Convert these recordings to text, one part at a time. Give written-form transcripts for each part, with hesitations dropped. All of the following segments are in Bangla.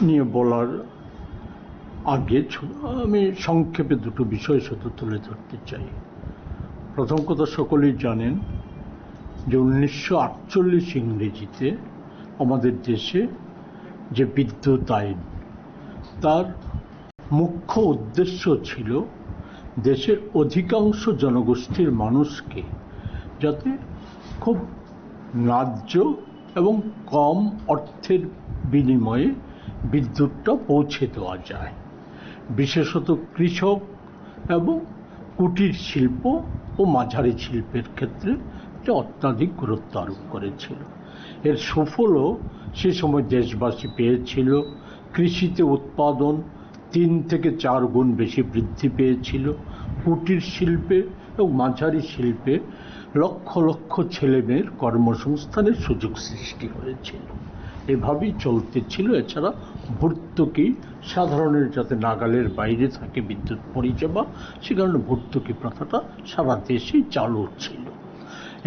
নিয়ে বলার আগে আমি সংক্ষেপে দুটো বিষয় শুধু তুলে ধরতে চাই। প্রথম কথা, সকলেই জানেন যে 1948 ইংরেজিতে আমাদের দেশে যে বিদ্যুৎ আইন, তার মুখ্য উদ্দেশ্য ছিল দেশের অধিকাংশ জনগোষ্ঠীর মানুষকে যাতে খুব ন্যায্য এবং কম অর্থের বিনিময়ে বিদ্যুৎটা পৌঁছে দেওয়া যায়। বিশেষত কৃষক এবং কুটির শিল্প ও মাঝারি শিল্পের ক্ষেত্রে এটা অত্যাধিক গুরুত্ব আরোপ করেছিল। এর সুফলও সে সময় দেশবাসী পেয়েছিল। কৃষিতে উৎপাদন 3 থেকে 4 গুণ বেশি বৃদ্ধি পেয়েছিল। কুটির শিল্পে এবং মাঝারি শিল্পে লক্ষ লক্ষ ছেলেমেয়ের কর্মসংস্থানের সুযোগ সৃষ্টি হয়েছিল। এভাবেই চলতেছিল। এছাড়া ভর্তুকি সাধারণের যাতে নাগালের বাইরে থাকে বিদ্যুৎ পরিষেবা, সে কারণে ভর্তুকি প্রথাটা সারা দেশেই চালু ছিল।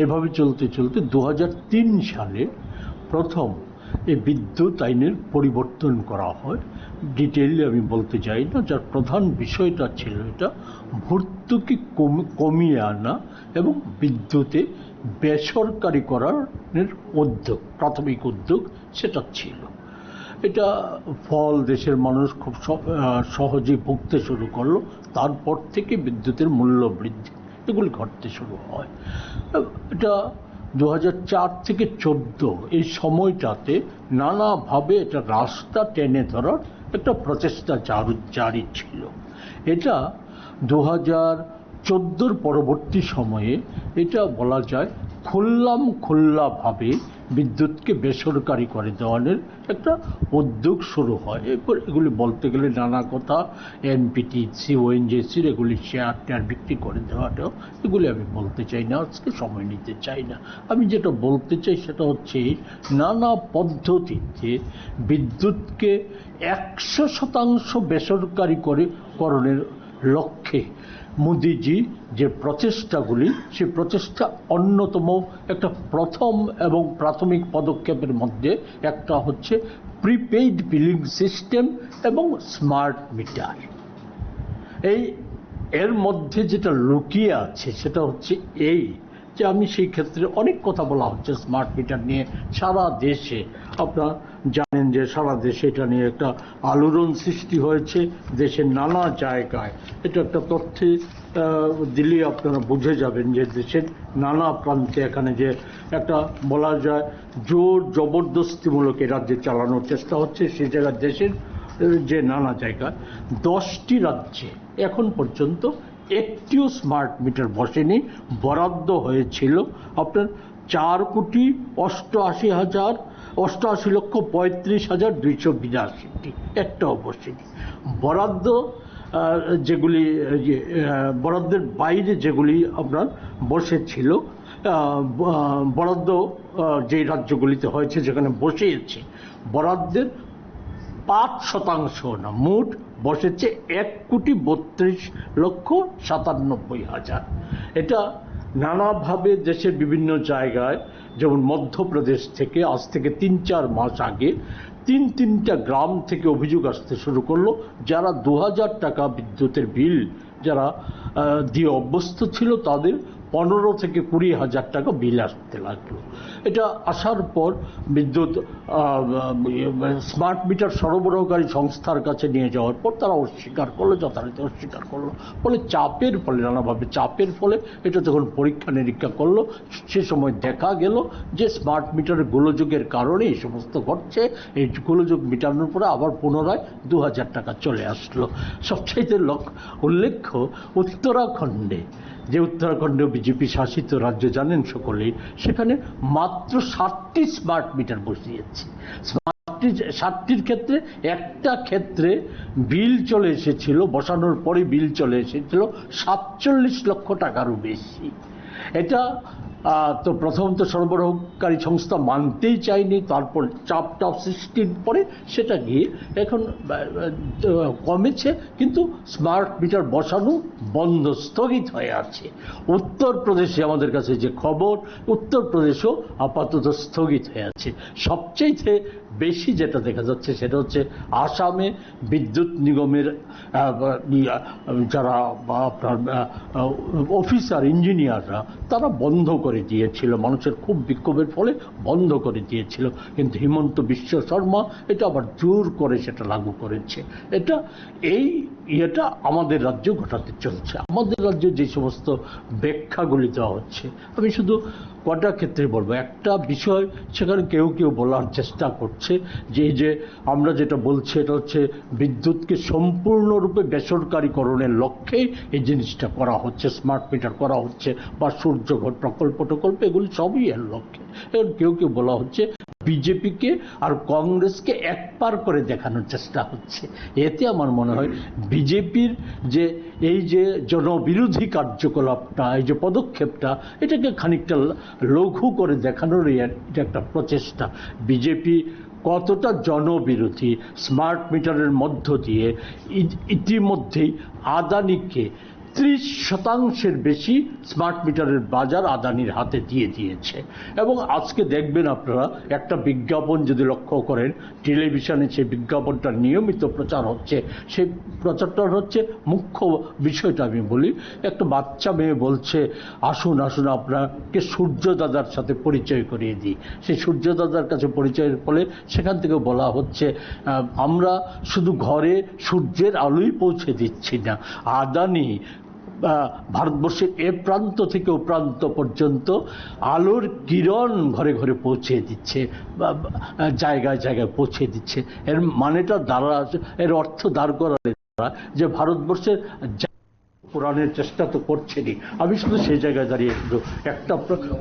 এভাবে চলতে চলতে 2003 সালে প্রথম এই বিদ্যুৎ আইনের পরিবর্তন করা হয়। ডিটেইলে আমি বলতে চাই না, যার প্রধান বিষয়টা ছিল এটা ভর্তুকি কমিয়ে আনা এবং বিদ্যুতে বেসরকারি করার উদ্যোগ, প্রাথমিক উদ্যোগ সেটা ছিল। এটা ফল দেশের মানুষ খুব সহজেই ভুগতে শুরু করলো। তারপর থেকে বিদ্যুতের মূল্য বৃদ্ধি এগুলি ঘটতে শুরু হয়। এটা 2004 থেকে 2014 এই সময়টাতে নানাভাবে এটা রাস্তা টেনে ধরার একটা প্রচেষ্টা জারি ছিল। এটা 2014 পরবর্তী সময়ে এটা বলা যায় খোলাভাবে বিদ্যুৎকে বেসরকারি করে দেওয়ার একটা উদ্যোগ শুরু হয়। এরপর এগুলি বলতে গেলে নানা কথা, এনপিটিসি, ওএনজিসির এগুলি শেয়ার বিক্রি করে দেওয়াটাও, এগুলি আমি বলতে চাই না, আজকে সময় নিতে চাই না। আমি যেটা বলতে চাই সেটা হচ্ছে নানা পদ্ধতিতে বিদ্যুৎকে 100% বেসরকারি করণের লক্ষ্যে মোদিজি যে প্রচেষ্টাগুলি, সে প্রচেষ্টা অন্যতম একটা প্রথম এবং প্রাথমিক পদক্ষেপের মধ্যে একটা হচ্ছে প্রিপেইড বিলিং সিস্টেম এবং স্মার্ট মিটার। এর মধ্যে যেটা লুকিয়ে আছে সেটা হচ্ছে এই যে আমি সেই ক্ষেত্রে অনেক কথা বলা হচ্ছে স্মার্ট মিটার নিয়ে সারা দেশে। আপনারা জানেন যে সারা দেশে এটা নিয়ে একটা আলোড়ন সৃষ্টি হয়েছে দেশের নানা জায়গায়। এটা একটা তথ্যে দিলে আপনারা বুঝে যাবেন যে দেশের নানা প্রান্তে এখানে যে একটা বলা যায় জোর জবরদস্তিমূলক এ রাজ্যে চালানোর চেষ্টা হচ্ছে। সেই জায়গায় দেশের যে নানা জায়গায় 10টি রাজ্যে এখন পর্যন্ত একটিও স্মার্ট মিটার বসেনি। বরাদ্দ হয়েছিল আপনার 4,88,35,282টি, একটাও বসেনি। বরাদ্দ যেগুলি বরাদ্দের বাইরে যেগুলি আপনার বসেছিল, বরাদ্দ যে রাজ্যগুলিতে হয়েছে যেখানে বসিয়েছে, বরাদ্দের 5% না, মোট বসেছে 1,32,97,000। এটা নানাভাবে দেশের বিভিন্ন জায়গায়, যেমন মধ্যপ্রদেশ থেকে আজ থেকে 3-4 মাস আগে 3টা গ্রাম থেকে অভিযোগ আসতে শুরু করলো, যারা 2000 টাকা বিদ্যুতের বিল যারা দিয়ে অভ্যস্ত ছিল তাদের 15 থেকে 20,000 টাকা বিল আসতে লাগলো। এটা আসার পর বিদ্যুৎ স্মার্ট মিটার সরবরাহকারী সংস্থার কাছে নিয়ে যাওয়ার পর তারা অস্বীকার করলো, যথারীতি অস্বীকার করলো। ফলে চাপের ফলে, নানাভাবে চাপের ফলে এটা যখন পরীক্ষা নিরীক্ষা করলো, সে সময় দেখা গেল যে স্মার্ট মিটারের গোলযোগের কারণে এই সমস্ত ঘটছে। এই গোলযোগ মিটানোর পরে আবার পুনরায় 2000 টাকা চলে আসলো। সবচাইতে উল্লেখ্য উত্তরাখণ্ডে, যে উত্তরাখণ্ডে বিজেপি শাসিত রাজ্য জানেন সকলেই, সেখানে মাত্র 7টি স্মার্ট মিটার বসিয়েছে। 7টির ক্ষেত্রে একটা ক্ষেত্রে বিল চলে এসেছিল, বসানোর পরে বিল চলে এসেছিল 47 লক্ষ টাকারও বেশি। এটা তো প্রথমত সরবরাহকারী সংস্থা মানতেই চায়নি, তারপর চাপ সৃষ্টির পরে সেটা গিয়ে এখন কমেছে, কিন্তু স্মার্ট মিটার বসানো বন্ধ, স্থগিত হয়ে আছে। উত্তরপ্রদেশে আমাদের কাছে যে খবর, উত্তরপ্রদেশও আপাতত স্থগিত হয়ে আছে। সবচেয়ে বেশি যেটা দেখা যাচ্ছে সেটা হচ্ছে আসামে বিদ্যুৎ নিগমের যারা আপনার অফিসার ইঞ্জিনিয়াররা তারা বন্ধ করে দিয়েছিল, মানুষের খুব বিক্ষোভের ফলে বন্ধ করে দিয়েছিল। কিন্তু হিমন্ত বিশ্ব শর্মা এটা আবার জোর করে সেটা লাগু করেছে। এটা আমাদের রাজ্য ঘটাতে চলছে। আমাদের রাজ্যে যে সমস্ত ব্যাখ্যাগুলি দেওয়া হচ্ছে, আমি শুধু কটা ক্ষেত্রে বলবো। একটা বিষয় সেখানে কেউ কেউ বলার চেষ্টা করছে যে আমরা যেটা বলছি এটা হচ্ছে বিদ্যুৎকে সম্পূর্ণরূপে বেসরকারীকরণের লক্ষ্যে এই জিনিসটা করা হচ্ছে, স্মার্ট মিটার করা হচ্ছে বা সূর্যঘর প্রকল্প এগুলি সবই এর লক্ষ্যে। এর কেউ কেউ বলা হচ্ছে বিজেপিকে আর কংগ্রেসকে এক পার করে দেখানোর চেষ্টা হচ্ছে। এতে আমার মনে হয় বিজেপির যে এই যে জনবিরোধী কার্যকলাপটা, এই যে পদক্ষেপটা, এটাকে খানিকটা লঘু করে দেখানোর এটা একটা প্রচেষ্টা। বিজেপি কতটা জনবিরোধী স্মার্ট মিটারের মধ্য দিয়ে ইতিমধ্যেই আদানিকে 30% বেশি স্মার্ট মিটারের বাজার আদানির হাতে দিয়ে দিয়েছে। এবং আজকে দেখবেন আপনারা একটা বিজ্ঞাপন যদি লক্ষ্য করেন টেলিভিশনে, সেই বিজ্ঞাপনটা নিয়মিত প্রচার হচ্ছে। সেই প্রচারটা হচ্ছে মুখ্য বিষয়টা আমি বলি, একটা বাচ্চা মেয়ে বলছে আসুন আসুন আপনাকে সূর্য দাদার সাথে পরিচয় করিয়ে দিই। সেই সূর্য দাদার কাছে পরিচয়ের ফলে সেখান থেকে বলা হচ্ছে আমরা শুধু ঘরে সূর্যের আলোই পৌঁছে দিচ্ছি না, আদানি ভারতবর্ষের এ প্রান্ত থেকে ও প্রান্ত পর্যন্ত আলোর কিরণ ঘরে ঘরে পৌঁছে দিচ্ছে, জায়গায় জায়গায় পৌঁছে দিচ্ছে। এর মানেটা এর অর্থ দাঁড় করালে যে ভারতবর্ষের পুরাণের চেষ্টা তো করছেনই। আমি শুধু সেই জায়গায় দাঁড়িয়ে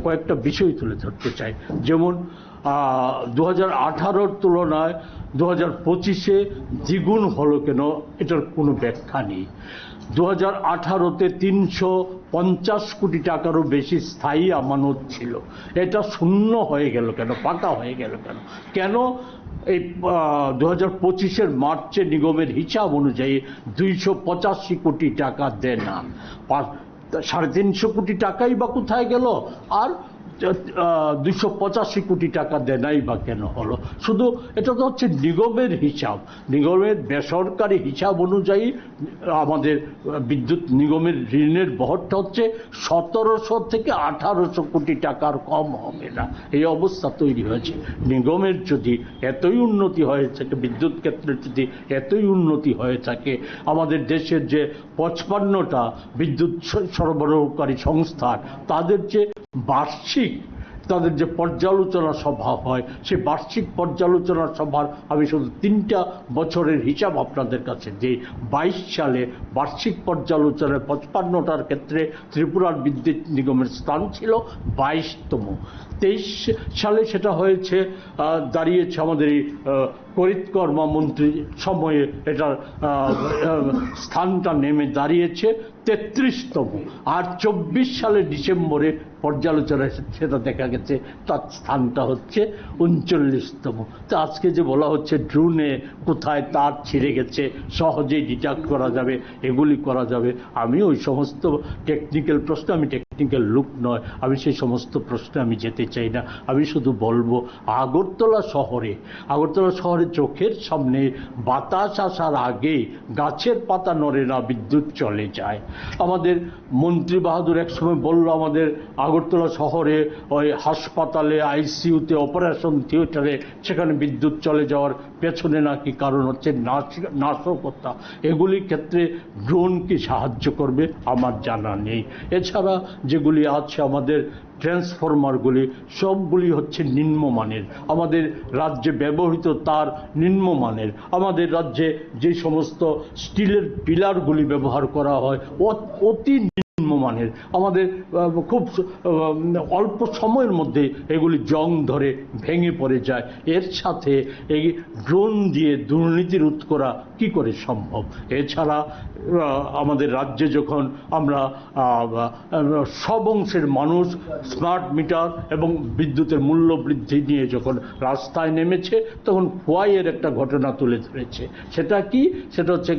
কয়েকটা বিষয় তুলে ধরতে চাই। যেমন 2018-র তুলনায় 2025-এ দ্বিগুণ হলো কেন, এটার কোনো ব্যাখ্যা নেই। 2018-তে 350 কোটি টাকারও বেশি স্থায়ী আমানত ছিল, এটা শূন্য হয়ে গেল কেন, ফাঁকা হয়ে গেল কেন? কেন এই 2025-এর মার্চে নিগমের হিসাব অনুযায়ী 285 কোটি টাকা দেনা, 350 কোটি টাকাই বা কোথায় গেল? আর 285 কোটি টাকা দেনাই বা কেন হলো? শুধু এটা তো হচ্ছে নিগমের হিসাব, নিগমের বেসরকারি হিসাব অনুযায়ী আমাদের বিদ্যুৎ নিগমের ঋণের বহরটা হচ্ছে 1700 থেকে 1800 কোটি টাকার কম হবে না, এই অবস্থা তৈরি হয়েছে। নিগমের যদি এতই উন্নতি হয়ে থাকে, বিদ্যুৎ ক্ষেত্রে যদি এতই উন্নতি হয়ে থাকে, আমাদের দেশের যে 55টা বিদ্যুৎ সরবরাহকারী সংস্থা, তাদের যে পর্যালোচনা সভা হয়, সেই বার্ষিক পর্যালোচনা সভার আমি শুধু 3টা বছরের হিসাব আপনাদের কাছে দিই। 22 সালে বার্ষিক পর্যালোচনায় 55টার ক্ষেত্রে ত্রিপুরার বিদ্যুৎ নিগমের স্থান ছিল 22তম। 23 সালে সেটা হয়েছে, দাঁড়িয়েছে আমাদের এই করিতকর্মা মন্ত্রী সময়ে এটার স্থানটা নেমে দাঁড়িয়েছে 33তম। আর 24 সালের ডিসেম্বরে পর্যালোচনায় সেটা দেখা গেছে তার স্থানটা হচ্ছে 39তম। তো আজকে যে বলা হচ্ছে ড্রোনে কোথায় তার ছিঁড়ে গেছে সহজেই ডিটেক্ট করা যাবে, এগুলি করা যাবে, আমি ওই সমস্ত টেকনিক্যাল প্রশ্ন, আমি টেকনিক্যাল লোক নয়, আমি সেই সমস্ত প্রশ্নে আমি যেতে চাই না। আমি শুধু বলবো আগরতলা শহরে চোখের সামনে বাতাস আসার আগে গাছের পাতা নড়ে না, বিদ্যুৎ চলে যায়। আমাদের মন্ত্রী বাহাদুর একসময় বলল আমাদের আগরতলা শহরে ওই হাসপাতালে, আইসিইউতে, অপারেশন থিয়েটারে সেখানে বিদ্যুৎ চলে যাওয়ার পেছনে নাকি কারণ হচ্ছে নাশকতা। এগুলির ক্ষেত্রে ড্রোন কি সাহায্য করবে আমার জানা নেই। এছাড়া যেগুলি আছে আমাদের ট্রান্সফরমারগুলি, সবগুলি হচ্ছে নিম্নমানের। আমাদের রাজ্যে ব্যবহৃত তার নিম্নমানের। আমাদের রাজ্যে যে সমস্ত স্টিলের পিলারগুলি ব্যবহার করা হয় অতি নিম্নমানের। আমাদের খুব অল্প সময়ের মধ্যে এগুলি জং ধরে ভেঙে পড়ে যায়। এর সাথে এই ড্রোন দিয়ে দুর্নীতি রোধ করা কি করে সম্ভব? এছাড়া আমাদের রাজ্যে যখন আমরা সব অংশের মানুষ স্মার্ট মিটার এবং বিদ্যুতের মূল্য বৃদ্ধি নিয়ে যখন রাস্তায় নেমেছে, তখন খোয়াইয়ের একটা ঘটনা তুলে ধরেছে। সেটা কি? সেটা হচ্ছে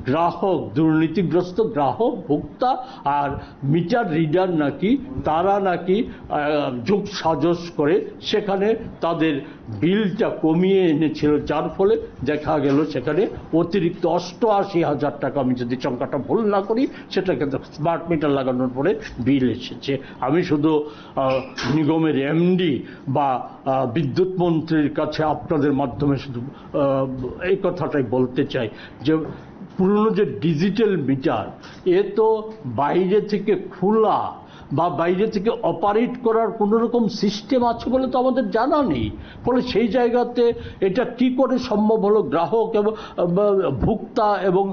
গ্রাহক, দুর্নীতিগ্রস্ত গ্রাহক ভোক্তা আর মিটার রিডার নাকি তারা নাকি যোগ সাজস করে সেখানে তাদের বিলটা কমিয়ে এনেছিল, যার ফলে দেখা গেল সেখানে অতিরিক্ত 88,000 টাকা, আমি যদি সংখ্যাটা ভুল না করি, সেটা কিন্তু স্মার্ট মিটার লাগানোর পরে বিল এসেছে। আমি শুধু নিগমের এমডি বা বিদ্যুৎ মন্ত্রীর কাছে আপনাদের মাধ্যমে শুধু এই কথাটাই বলতে চাই যে পুরনো যে ডিজিটাল মিটার, এ তো বাইরে থেকে খোলা বা বাইরে থেকে অপারেট করার কোনো রকম সিস্টেম আছে বলে তো আমাদের জানা নেই। ফলে সেই জায়গাতে এটা কি করে সম্ভব হলো গ্রাহক এবং ভোক্তা এবং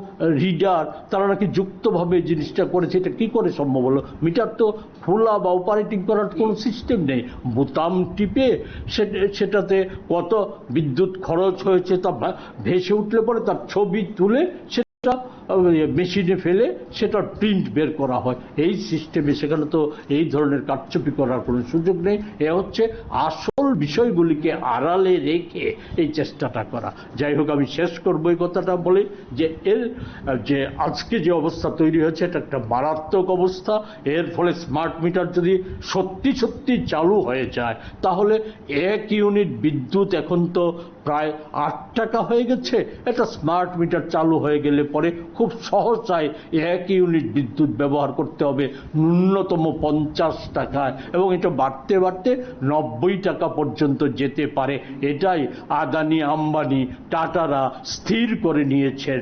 রিডার তারা নাকি যুক্তভাবে জিনিসটা করেছে, এটা কি করে সম্ভব হলো? মিটার তো খোলা বা অপারেটিং করার কোনো সিস্টেম নেই। বোতাম টিপে সেটাতে কত বিদ্যুৎ খরচ হয়েছে তা ভেসে উঠলে পরে তার ছবি তুলে মেশিনে ফেলে সেটা প্রিন্ট বের করা হয়, এই সিস্টেমে। সেখানে তো এই ধরনের কারচুপি করার কোনো সুযোগ নেই। এ হচ্ছে আসল বিষয়গুলিকে আড়ালে রেখে এই চেষ্টাটা করা। যাই হোক, আমি শেষ করবো এই কথাটা বলে যে এর যে আজকে যে অবস্থা তৈরি হয়েছে এটা একটা মারাত্মক অবস্থা। এর ফলে স্মার্ট মিটার যদি সত্যি সত্যি চালু হয়ে যায় তাহলে 1 ইউনিট বিদ্যুৎ এখন তো প্রায় 8 টাকা হয়ে গেছে। এটা স্মার্ট মিটার চালু হয়ে গেলে পরে খুব সহজেই 1 ইউনিট বিদ্যুৎ ব্যবহার করতে হবে ন্যূনতম 50 টাকায়, এবং এটা বাড়তে বাড়তে 90 টাকা পর্যন্ত যেতে পারে। এটাই আদানি, আম্বানি, টাটারা স্থির করে নিয়েছেন।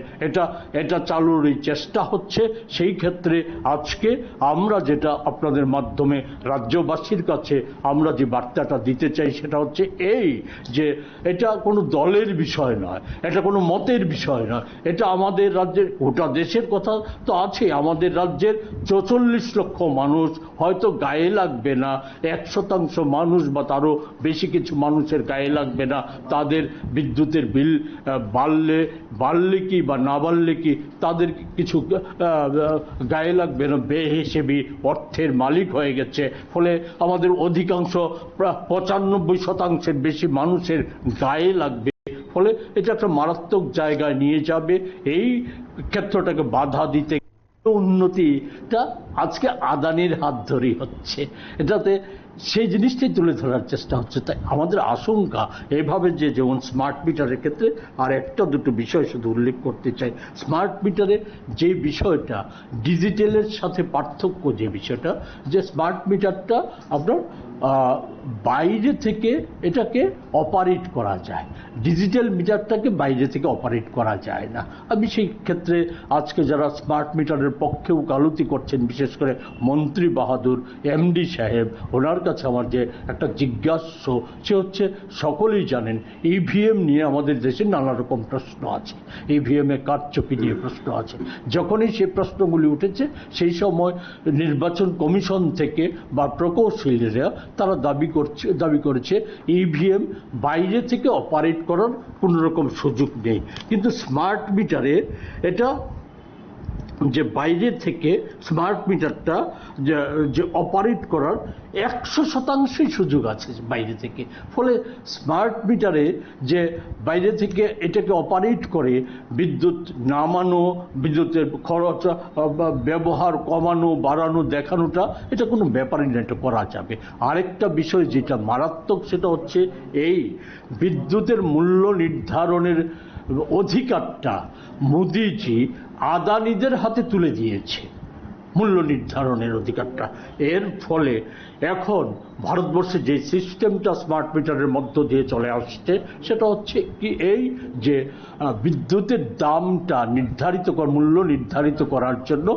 এটা চালুর এই চেষ্টা হচ্ছে। সেই ক্ষেত্রে আজকে আমরা যেটা আপনাদের মাধ্যমে রাজ্যবাসীর কাছে আমরা যে বার্তাটা দিতে চাই সেটা হচ্ছে এই যে এটা কোনো দলের বিষয় নয়, এটা কোনো মতের বিষয় নয়, এটা আমাদের রাজ্যের, গোটা দেশের কথা তো আছে, আমাদের রাজ্যের 44 লক্ষ মানুষ, হয়তো গায়ে লাগবে না 1% মানুষ বা তারও বেশি কিছু মানুষের গায়ে লাগবে না তাদের বিদ্যুতের বিল বাড়লে কি বা না বাড়লে কি তাদের কিছু গায়ে লাগবে না, বেহিসেবি অর্থের মালিক হয়ে গেছে। ফলে আমাদের অধিকাংশ 95% বেশি মানুষের গায়ে লাগবে। ফলে এটা একটা মারাত্মক জায়গায় নিয়ে যাবে। এই ক্ষেত্রটাকে বাধা দিতে উন্নতিটা আজকে আদানির হাত ধরেই হচ্ছে, এটাতে সেই জিনিসটাই তুলে ধরার চেষ্টা হচ্ছে। তাই আমাদের আশঙ্কা এভাবে যে যেমন স্মার্ট মিটারের ক্ষেত্রে আর একটা দুটো বিষয় শুধু উল্লেখ করতে চাই। স্মার্ট মিটারে যে বিষয়টা ডিজিটালের সাথে পার্থক্য, যে বিষয়টা যে স্মার্ট মিটারটা আপনার বাইরে থেকে এটাকে অপারেট করা যায়, ডিজিটাল মিটারটাকে বাইরে থেকে অপারেট করা যায় না। আমি সেই ক্ষেত্রে আজকে যারা স্মার্ট মিটারের পক্ষে ওকালতি করছেন, বিশেষ করে মন্ত্রী বাহাদুর এমডি সাহেব, ওনার কাছে আমার যে একটা জিজ্ঞাস্য সে হচ্ছে, সকলেই জানেন ইভিএম নিয়ে আমাদের দেশে নানা রকম প্রশ্ন আছে, ইভিএমে কারচুপি নিয়ে প্রশ্ন আছে। যখনই সে প্রশ্নগুলি উঠেছে সেই সময় নির্বাচন কমিশন থেকে বা প্রকৌশলীরা তারা দাবি করেছে ইভিএম বাইরে থেকে অপারেট করার কোনো রকম সুযোগ নেই। কিন্তু স্মার্ট মিটারে এটা যে বাইরে থেকে স্মার্ট মিটারটা যে অপারেট করার 100% সুযোগ আছে বাইরে থেকে। ফলে স্মার্ট মিটারে যে বাইরে থেকে এটাকে অপারেট করে বিদ্যুৎ নামানো, বিদ্যুতের খরচ ব্যবহার কমানো বাড়ানো দেখানোটা এটা কোনো ব্যাপারই না, এটা করা যাবে। আরেকটা বিষয় যেটা মারাত্মক সেটা হচ্ছে এই বিদ্যুতের মূল্য নির্ধারণের অধিকারটা মোদিজি আদানিদের হাতে তুলে দিয়েছে, মূল্য নির্ধারণের অধিকারটা। এর ফলে এখন ভারতবর্ষে যে সিস্টেমটা স্মার্ট মিটারের মধ্য দিয়ে চলে আসছে সেটা হচ্ছে কি এই যে বিদ্যুতের দামটা মূল্য নির্ধারিত করার জন্য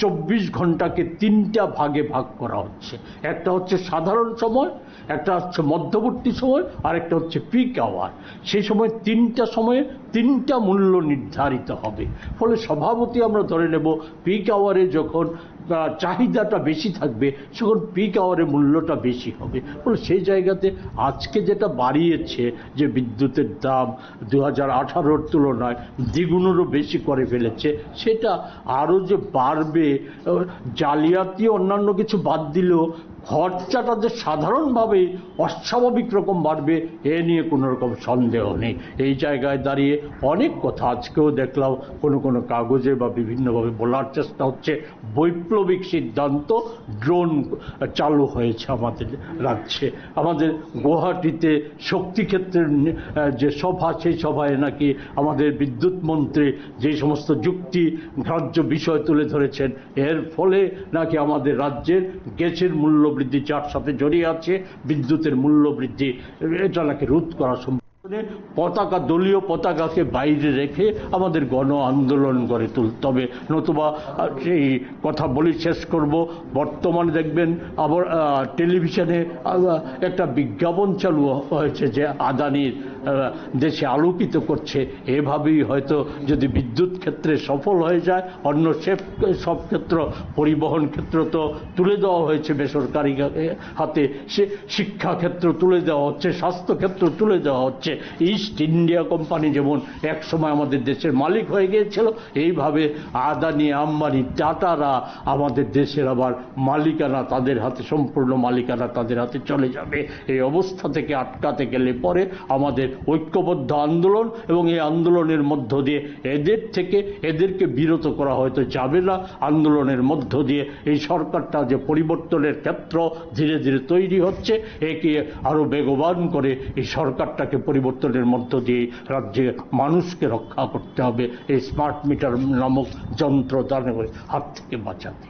24 ঘন্টাকে 3টা ভাগে ভাগ করা হচ্ছে। একটা হচ্ছে সাধারণ সময়, একটা হচ্ছে মধ্যবর্তী সময়, আর একটা হচ্ছে পিক আওয়ার। সেই সময় 3টা সময়ে 3টা মূল্য নির্ধারিত হবে। ফলে স্বভাবতই আমরা ধরে নেব পিক আওয়ারে যখন চাহিদাটা বেশি থাকবে তখন পিক আওয়ারে মূল্যটা বেশি হবে। ফলে সেই জায়গাতে আজকে যেটা বাড়িয়েছে যে বিদ্যুতের দাম 2018-র তুলনায় দ্বিগুণেরও বেশি করে ফেলেছে, সেটা আরও যে বাড়বে, জালিয়াতি অন্যান্য কিছু বাদ দিলেও খরচাটা যে সাধারণভাবেই অস্বাভাবিক রকম বাড়বে এ নিয়ে কোনো রকম সন্দেহ নেই। এই জায়গায় দাঁড়িয়ে অনেক কথা আজকেও দেখলাম কোনো কাগজে বা বিভিন্নভাবে বলার চেষ্টা হচ্ছে। বৈপ্লবিক সিদ্ধান্ত, ড্রোন চালু হয়েছে আমাদের রাজ্যে। আমাদের গুয়াহাটিতে শক্তিক্ষেত্রের যে সভা, সেই সভায় নাকি আমাদের বিদ্যুৎ মন্ত্রী যে সমস্ত যুক্তি গ্রাহ্য বিষয় তুলে ধরেছেন, এর ফলে নাকি আমাদের রাজ্যের গ্যাসের মূল্য বৃদ্ধি, যার সাথে জড়িয়ে আছে বিদ্যুতের মূল্য বৃদ্ধি, এটা নাকি রোধ করা সম্ভব। পতাকা, দলীয় পতাকাকে বাইরে রেখে আমাদের গণ আন্দোলন গড়ে তুলতে হবে, নতুবা সেই কথা বলি শেষ করব। বর্তমানে দেখবেন আবার টেলিভিশনে একটা বিজ্ঞাপন চালু হয়েছে যে আদানির দেশে আলোকিত করছে। এভাবেই হয়তো যদি বিদ্যুৎ ক্ষেত্রে সফল হয়ে যায়, অন্য সব ক্ষেত্র, পরিবহন ক্ষেত্র তো তুলে দেওয়া হয়েছে বেসরকারি হাতে, সে শিক্ষা ক্ষেত্র তুলে দেওয়া হচ্ছে, স্বাস্থ্য ক্ষেত্র তুলে দেওয়া হচ্ছে। ইস্ট ইন্ডিয়া কোম্পানি যেমন এক সময় আমাদের দেশের মালিক হয়ে গিয়েছিল, এইভাবে আদানি, আম্বানি, টাটারা আমাদের দেশের আবার মালিকানা তাদের হাতে, সম্পূর্ণ মালিকানা তাদের হাতে চলে যাবে। এই অবস্থা থেকে আটকাতে গেলে পরে আমাদের ঐক্যবদ্ধ আন্দোলন, এবং এই আন্দোলনের মধ্য দিয়ে এদেরকে বিরত করা হয়তো যাবে না। আন্দোলনের মধ্য দিয়ে এই সরকারটা যে পরিবর্তনের ক্ষেত্র ধীরে ধীরে তৈরি হচ্ছে, একে আরো বেগবান করে এই সরকারটাকে পরিবর্তনের মধ্য দিয়ে রাজ্যে মানুষকে রক্ষা করতে হবে, এই স্মার্ট মিটার নামক যন্ত্র দানের হাত থেকে বাঁচাতে।